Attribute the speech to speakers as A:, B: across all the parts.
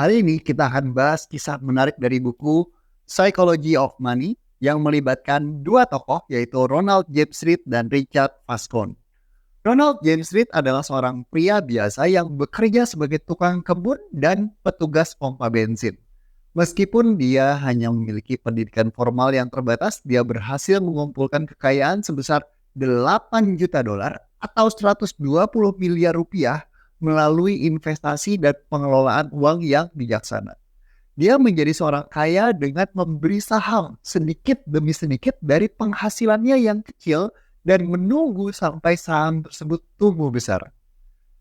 A: Hari ini kita akan bahas kisah menarik dari buku Psychology of Money yang melibatkan dua tokoh yaitu Ronald James Reed dan Richard Fascon. Ronald James Reed adalah seorang pria biasa yang bekerja sebagai tukang kebun dan petugas pompa bensin. Meskipun dia hanya memiliki pendidikan formal yang terbatas, dia berhasil mengumpulkan kekayaan sebesar 8 juta dolar atau 120 miliar rupiah melalui investasi dan pengelolaan uang yang bijaksana. Dia menjadi seorang kaya dengan memberi saham sedikit demi sedikit dari penghasilannya yang kecil dan menunggu sampai saham tersebut tumbuh besar.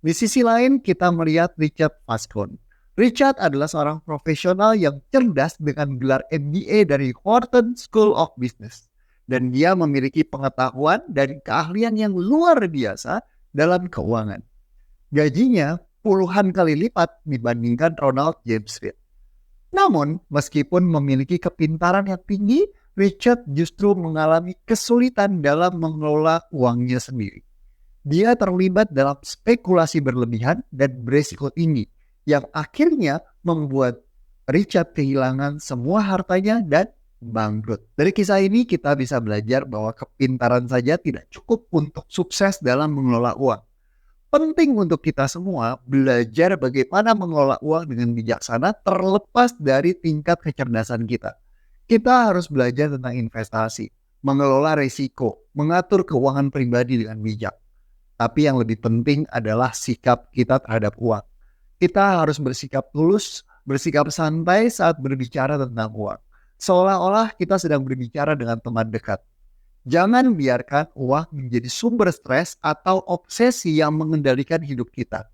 A: Di sisi lain, kita melihat Richard Fascon. Richard adalah seorang profesional yang cerdas dengan gelar MBA dari Wharton School of Business. Dan dia memiliki pengetahuan dan keahlian yang luar biasa dalam keuangan. Gajinya puluhan kali lipat dibandingkan Ronald James Reed. Namun, meskipun memiliki kepintaran yang tinggi, Richard justru mengalami kesulitan dalam mengelola uangnya sendiri. Dia terlibat dalam spekulasi berlebihan dan berisiko tinggi, yang akhirnya membuat Richard kehilangan semua hartanya dan bangkrut. Dari kisah ini kita bisa belajar bahwa kepintaran saja tidak cukup untuk sukses dalam mengelola uang. Penting untuk kita semua belajar bagaimana mengelola uang dengan bijaksana terlepas dari tingkat kecerdasan kita. Kita harus belajar tentang investasi, mengelola risiko, mengatur keuangan pribadi dengan bijak. Tapi yang lebih penting adalah sikap kita terhadap uang. Kita harus bersikap tulus, bersikap santai saat berbicara tentang uang. Seolah-olah kita sedang berbicara dengan teman dekat. Jangan biarkan uang menjadi sumber stres atau obsesi yang mengendalikan hidup kita.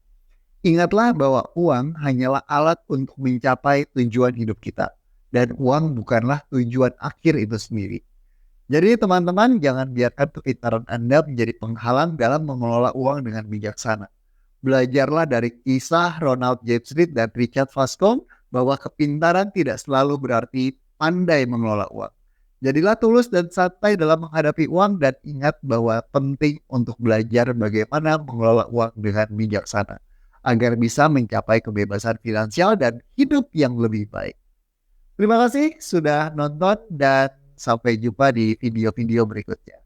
A: Ingatlah bahwa uang hanyalah alat untuk mencapai tujuan hidup kita. Dan uang bukanlah tujuan akhir itu sendiri. Jadi teman-teman, jangan biarkan kepintaran Anda menjadi penghalang dalam mengelola uang dengan bijaksana. Belajarlah dari kisah Ronald James Reed dan Richard Fascon bahwa kepintaran tidak selalu berarti pandai mengelola uang. Jadilah tulus dan santai dalam menghadapi uang dan ingat bahwa penting untuk belajar bagaimana mengelola uang dengan bijaksana agar bisa mencapai kebebasan finansial dan hidup yang lebih baik. Terima kasih sudah nonton dan sampai jumpa di video-video berikutnya.